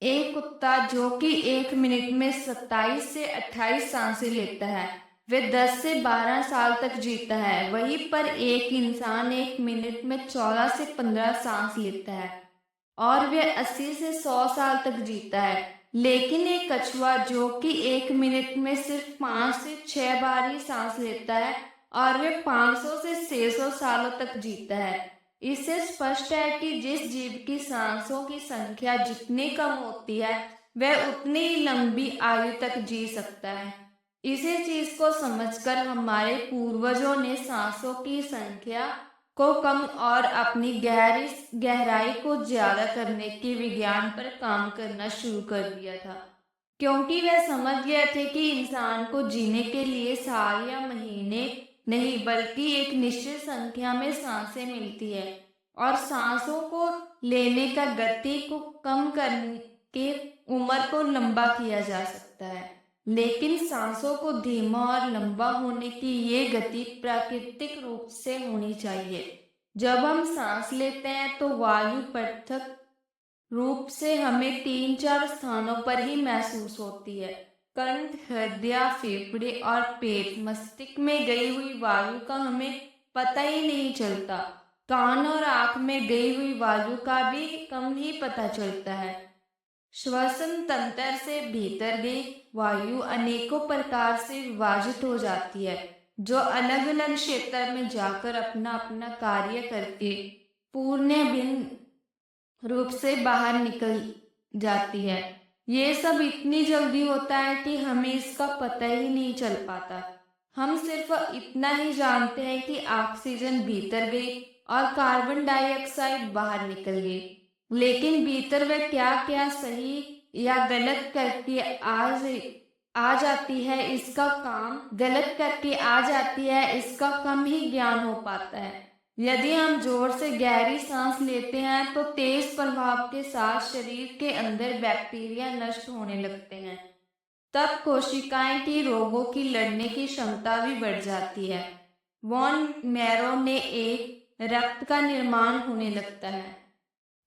एक कुत्ता जो कि 1 मिनट में 27 से 28 सांसें लेता है, वह 10 से 12 साल तक जीता है। वहीं पर एक इंसान 1 मिनट में 14 से 15 सांस लेता है और वह 80 से 100 साल तक जीता है। लेकिन एक कछुआ जो कि 1 मिनट में सिर्फ 5 से 6 बार ही सांस लेता है और वह 500 से 600 सालों तक जीता है। इससे स्पष्ट है कि जिस जीव की सांसों की संख्या जितनी कम होती है, वह उतनी ही लंबी आयु तक जी सकता है। इसी चीज को समझकर हमारे पूर्वजों ने सांसों की संख्या को कम और अपनी गहराई को ज्यादा करने के विज्ञान पर काम करना शुरू कर दिया था, क्योंकि वह समझ गए थे कि इंसान को जीने के लिए साल या महीने नहीं बल्कि एक निश्चित संख्या में सांसें मिलती है और सांसों को लेने का गति को कम करके उम्र को लंबा किया जा सकता है। लेकिन सांसों को धीमा और लंबा होने की ये गति प्राकृतिक रूप से होनी चाहिए। जब हम सांस लेते हैं तो वायु पृथक रूप से हमें 3-4 स्थानों पर ही महसूस होती है। कंठ, हृदय, फेफड़े और पेट। मस्तिष्क में गई हुई वायु का हमें पता ही नहीं चलता। कान और आंख में गई हुई वायु का भी कम ही पता चलता है। श्वसन तंत्र से भीतर गई वायु अनेकों प्रकार से विभाजित हो जाती है, जो अलग अलग क्षेत्र में जाकर अपना अपना कार्य करके पूर्ण भिन्न रूप से बाहर निकल जाती है। ये सब इतनी जल्दी होता है कि हमें इसका पता ही नहीं चल पाता। हम सिर्फ इतना ही जानते हैं कि ऑक्सीजन भीतर गई और कार्बन डाइऑक्साइड बाहर निकल गई, लेकिन भीतर वह क्या क्या सही या गलत करके आ जाती है इसका कम ही ज्ञान हो पाता है। यदि हम जोर से गहरी सांस लेते हैं तो तेज प्रभाव के साथ शरीर के अंदर बैक्टीरिया नष्ट होने लगते हैं। तब कोशिकाएं की रोगों की लड़ने की क्षमता भी बढ़ जाती है। वॉन मैरो ने एक रक्त का निर्माण होने लगता है।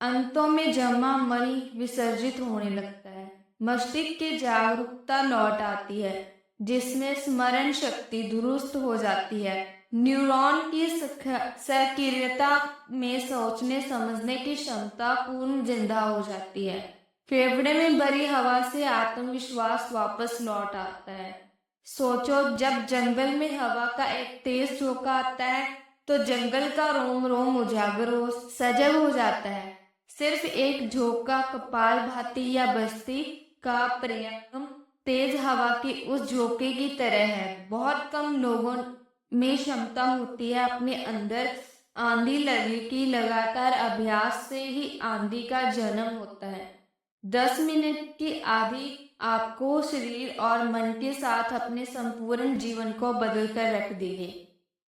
अंतों में जमा मल विसर्जित होने लगता है। मस्तिष्क की जागरूकता लौट आती है, जिसमें स्मरण शक्ति दुरुस्त हो जाती है। न्यूरॉन की सक्रियता में सोचने समझने की क्षमता पूर्ण जिंदा हो जाती है। फेफड़े में भरी हवा से आत्मविश्वास वापस लौट आता है। सोचो, जब जंगल में हवा का एक तेज झोंका आता है तो जंगल का रोम रोम उजागर हो सजग हो जाता है। सिर्फ एक झोंका कपालभाति या बस्ती का परिणाम तेज हवा की उस झोंके की तरह है। बहुत कम लोगों में क्षमता होती है अपने अंदर आंधी लगने की। लगातार अभ्यास से ही आंधी का जन्म होता है। 10 मिनट की आंधी आपको शरीर और मन के साथ अपने संपूर्ण जीवन को बदल कर रख देगी।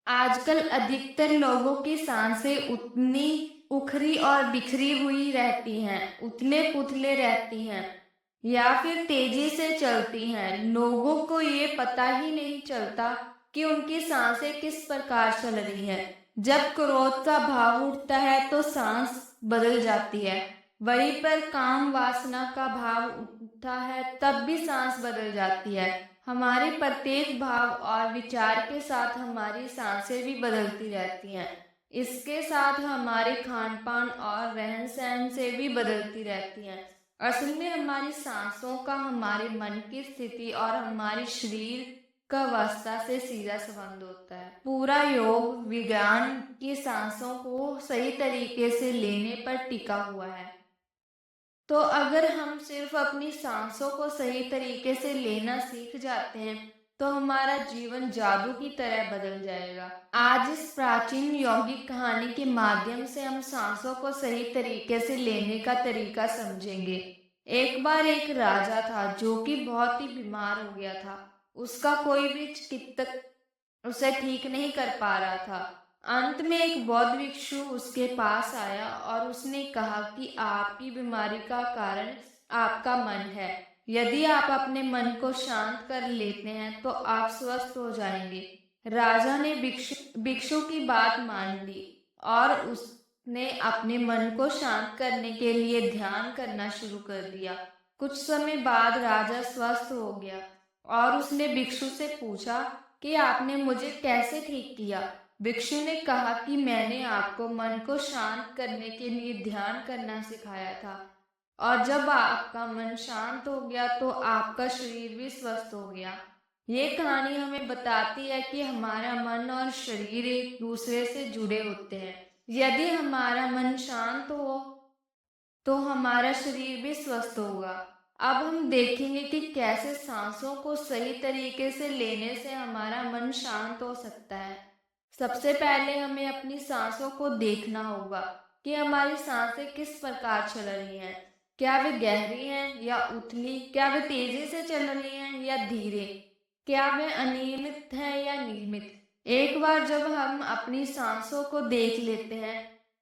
आजकल अधिकतर लोगों की सांसें उतनी उखरी और बिखरी हुई रहती हैं, उतले पुतले रहती हैं या फिर तेजी से चलती हैं। लोगों को ये पता ही नहीं चलता कि उनकी सांसें किस प्रकार चल रही हैं। जब क्रोध का भाव उठता है तो सांस बदल जाती है। वहीं पर काम वासना का भाव उठता है तब भी सांस बदल जाती है। हमारे प्रत्येक भाव और विचार के साथ हमारी सांसें भी बदलती रहती हैं। इसके साथ हमारे खान पान और रहन सहन से भी बदलती रहती हैं। असल में हमारी सांसों का हमारे मन की स्थिति और हमारे शरीर का अवस्था से सीधा संबंध होता है। पूरा योग विज्ञान की सांसों को सही तरीके से लेने पर टिका हुआ है। तो अगर हम सिर्फ अपनी सांसों को सही तरीके से लेना सीख जाते हैं तो हमारा जीवन जादू की तरह बदल जाएगा। आज इस प्राचीन यौगिक कहानी के माध्यम से हम सांसों को सही तरीके से लेने का तरीका समझेंगे। एक बार एक राजा था जो कि बहुत ही बीमार हो गया था। उसका कोई भी चिकित्सक उसे ठीक नहीं कर पा रहा था। अंत में एक बौद्ध भिक्षु उसके पास आया और उसने कहा कि आपकी बीमारी का कारण आपका मन है। यदि आप अपने मन को शांत कर लेते हैं तो आप स्वस्थ हो जाएंगे। राजा ने भिक्षु की बात मान ली और ने अपने मन को शांत करने के लिए ध्यान करना शुरू कर दिया। कुछ समय बाद राजा स्वस्थ हो गया और उसने भिक्षु से पूछा कि आपने मुझे कैसे ठीक किया। भिक्षु ने कहा कि मैंने आपको मन को शांत करने के लिए ध्यान करना सिखाया था, और जब आपका मन शांत हो गया तो आपका शरीर भी स्वस्थ हो गया। ये कहानी हमें बताती है कि हमारा मन और शरीर एक दूसरे से जुड़े होते हैं। यदि हमारा मन शांत हो तो हमारा शरीर भी स्वस्थ होगा। अब हम देखेंगे कि कैसे सांसों को सही तरीके से लेने से हमारा मन शांत हो सकता है। सबसे पहले हमें अपनी सांसों को देखना होगा कि हमारी सांसें किस प्रकार चल रही हैं। क्या वे गहरी हैं या उथली? क्या वे तेजी से चल रही हैं या धीरे? क्या वे अनियमित हैं या नियमित? एक बार जब हम अपनी सांसों को देख लेते हैं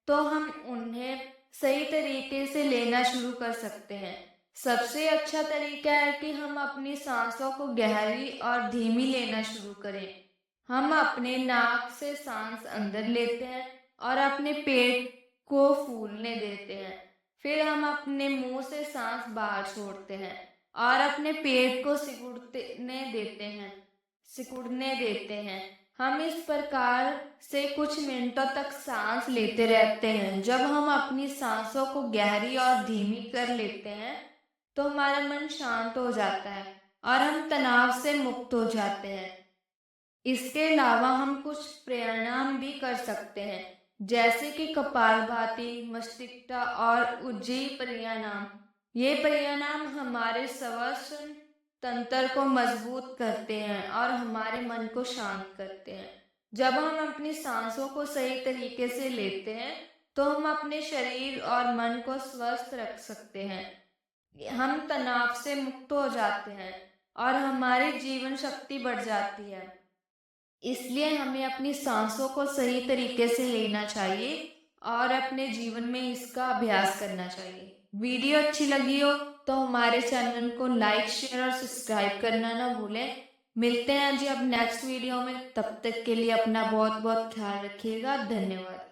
तो हम उन्हें सही तरीके से लेना शुरू कर सकते हैं। सबसे अच्छा तरीका है कि हम अपनी सांसों को गहरी और धीमी लेना शुरू करें। हम अपने नाक से सांस अंदर लेते हैं और अपने पेट को फूलने देते हैं। फिर हम अपने मुंह से सांस बाहर छोड़ते हैं और अपने पेट को सिकुड़ने देते हैं। हम इस प्रकार से कुछ मिनटों तक सांस लेते रहते हैं। जब हम अपनी सांसों को गहरी और धीमी कर लेते हैं तो हमारा मन शांत हो जाता है और हम तनाव से मुक्त हो जाते हैं। इसके अलावा हम कुछ प्राणायाम भी कर सकते हैं, जैसे कि कपालभाति, मस्तिष्क और उज्जयी प्राणायाम। ये प्राणायाम हमारे श्वसन तंत्र को मजबूत करते हैं और हमारे मन को शांत करते हैं। जब हम अपनी सांसों को सही तरीके से लेते हैं तो हम अपने शरीर और मन को स्वस्थ रख सकते हैं। हम तनाव से मुक्त हो जाते हैं और हमारी जीवन शक्ति बढ़ जाती है। इसलिए हमें अपनी सांसों को सही तरीके से लेना चाहिए और अपने जीवन में इसका अभ्यास करना चाहिए। वीडियो अच्छी लगी हो तो हमारे चैनल को लाइक, शेयर और सब्सक्राइब करना ना भूलें। मिलते हैं जी अब नेक्स्ट वीडियो में। तब तक के लिए अपना बहुत बहुत ख्याल रखिएगा। धन्यवाद।